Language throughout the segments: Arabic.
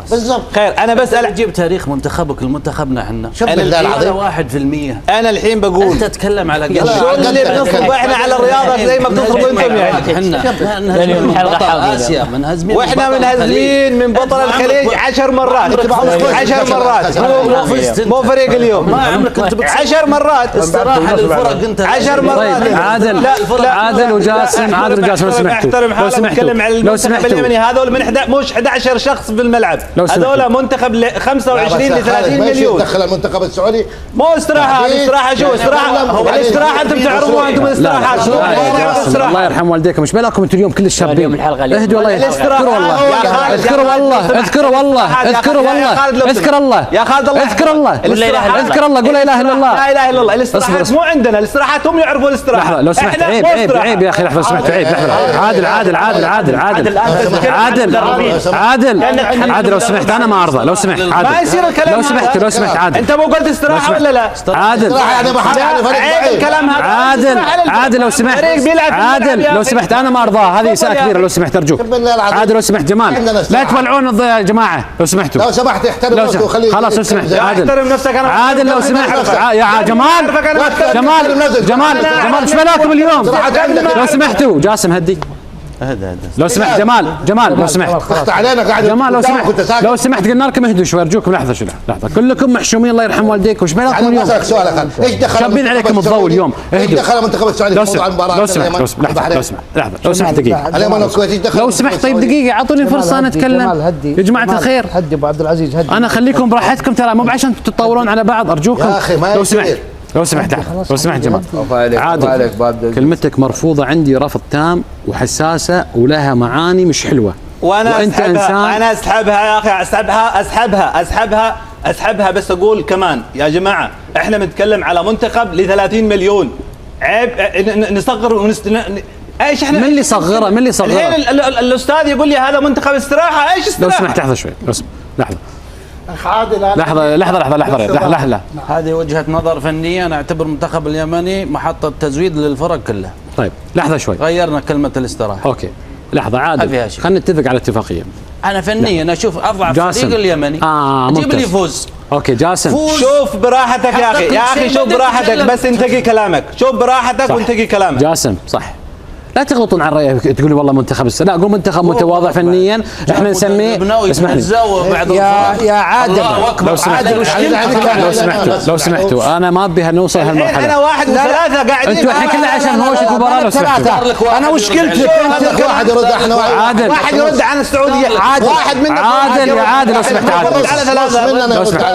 خلاص بالضبط. خير انا بسال جيب تاريخ منتخبك المنتخبنا احنا شوف بالله العظيم 1%. انا الحين بقول انت تتكلم على شو اللي بنصرف احنا على الرياضه زي ما بتصرفوا انتم يعني احنا اسيا منهزمين واحنا منهزمين من بطل الخليج 10 مرات 10 مرات مو فريق اليوم ما عمرك كنت 10 مرات استراحه للفرق انت 10 مرات. طيب عادل وجاسم لو سمحتوا لو سمحتوا اليمني هذول من مش 11 شخص في الملعب، هذول منتخب 25 ل 30 مليون. دخل المنتخب السعودي مو استراحه، الاستراحه شو الاستراحه انتم تعرفوها انتم الاستراحات الله يرحم والديكم، مش بالكم انتم اليوم كل الشابين اهدوا الله اذكروا والله اذكروا والله اذكروا والله اذكر الله يا خالد الله اذكر الله اذكر الله قول لا اله الا الله لا اله الا الله. الاستراحات مو عندنا، الاستراحات هم يعرفوا الاستراحه. لو سمحت عيب يا اخي لحظه، سمحت عيب عادل لو سمحت انا ما ارضى، لو سمحت عادل ما يصير الكلام لو سمحت عادل انت مو قلت استراحه ولا لا؟ عادل عيب الكلام هذا. عادل لو سمحت لو سمحت انا ما ارضاه، هذه اساءه كبيره لو سمحت ارجوك. عادل لو سمحت جمال لا تولعون يا جماعه لو سمحتوا. لو سمحت احترم نفسك وخليه خلاص لو سمحت احترم نفسك. انا عادل لو سمحت يا جمال مش بلاكم اليوم لو سمحتوا. جاسم هدي لو سمحت جمال لو سمحت جمال لو سمحت قلنا لكم اهدوا شوي ارجوكم. لحظه كلكم محشومين الله يرحم والديكم، وش بالكم اليوم؟ اسالك سؤال اخر، ايش دخل شابين عليكم الضوء اليوم؟ ايش دخل المنتخب السعودي في موضوع المباراه؟ لو سمحت دقيقه لو سمحت. طيب دقيقه اعطوني فرصه انا اتكلم يا جماعه الخير. هدي ابو عبد العزيز هدي. انا خليكم براحتكم ترى، مو عشان تتطورون على بعض ارجوكم. يا اخي ما يصير. لو سمحت جمال. عادل كلمتك مرفوضة عندي رفض تام وحساسة ولها معاني مش حلوة، وانت انسان. انا اسحبها يا اخي، اسحبها بس اقول كمان يا جماعة احنا بنتكلم على منتخب ل 30 مليون. عيب نصغر ايش احنا؟ من اللي صغره؟ الحين الاستاذ يقول لي هذا منتخب استراحة. ايش استراحة؟ لو سمحت لحظة شوي لحظة. هذه وجهة نظر فنية. أنا أعتبر المنتخب اليمني محطة تزويد للفرق كلها. طيب لحظة شوي، غيرنا كلمة الاستراحة. أوكي لحظة عادل خلينا نتفق على اتفاقية. أنا فنيا أشوف أضعف فريق اليمني جيب لي فوز. اوكي جاسم شوف براحتك يا اخي شوف براحتك بس انتقي كلامك. شوف براحتك وانتقي كلامك. جاسم صح، لا تغلطون على الرأي تقولي والله منتخب لا قول منتخب متواضع فنيا احنا نسميه. اسمح لي يا عادل لو سمحتوا انا ما ابي نوصل هالمرحله. انا 1 و3 قاعدين انتوا الحين كله عشان هوشه مباراه. لو سمحتوا انا مشكلتي واحد يرد احنا واحد يرد عن السعوديه. واحد منا عادل لو سمحت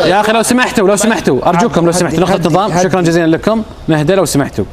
يا اخي لو سمحتوا ارجوكم لو سمحتوا نقطه نظام. شكرا جزيلا لكم. نهدى لو سمحتوا.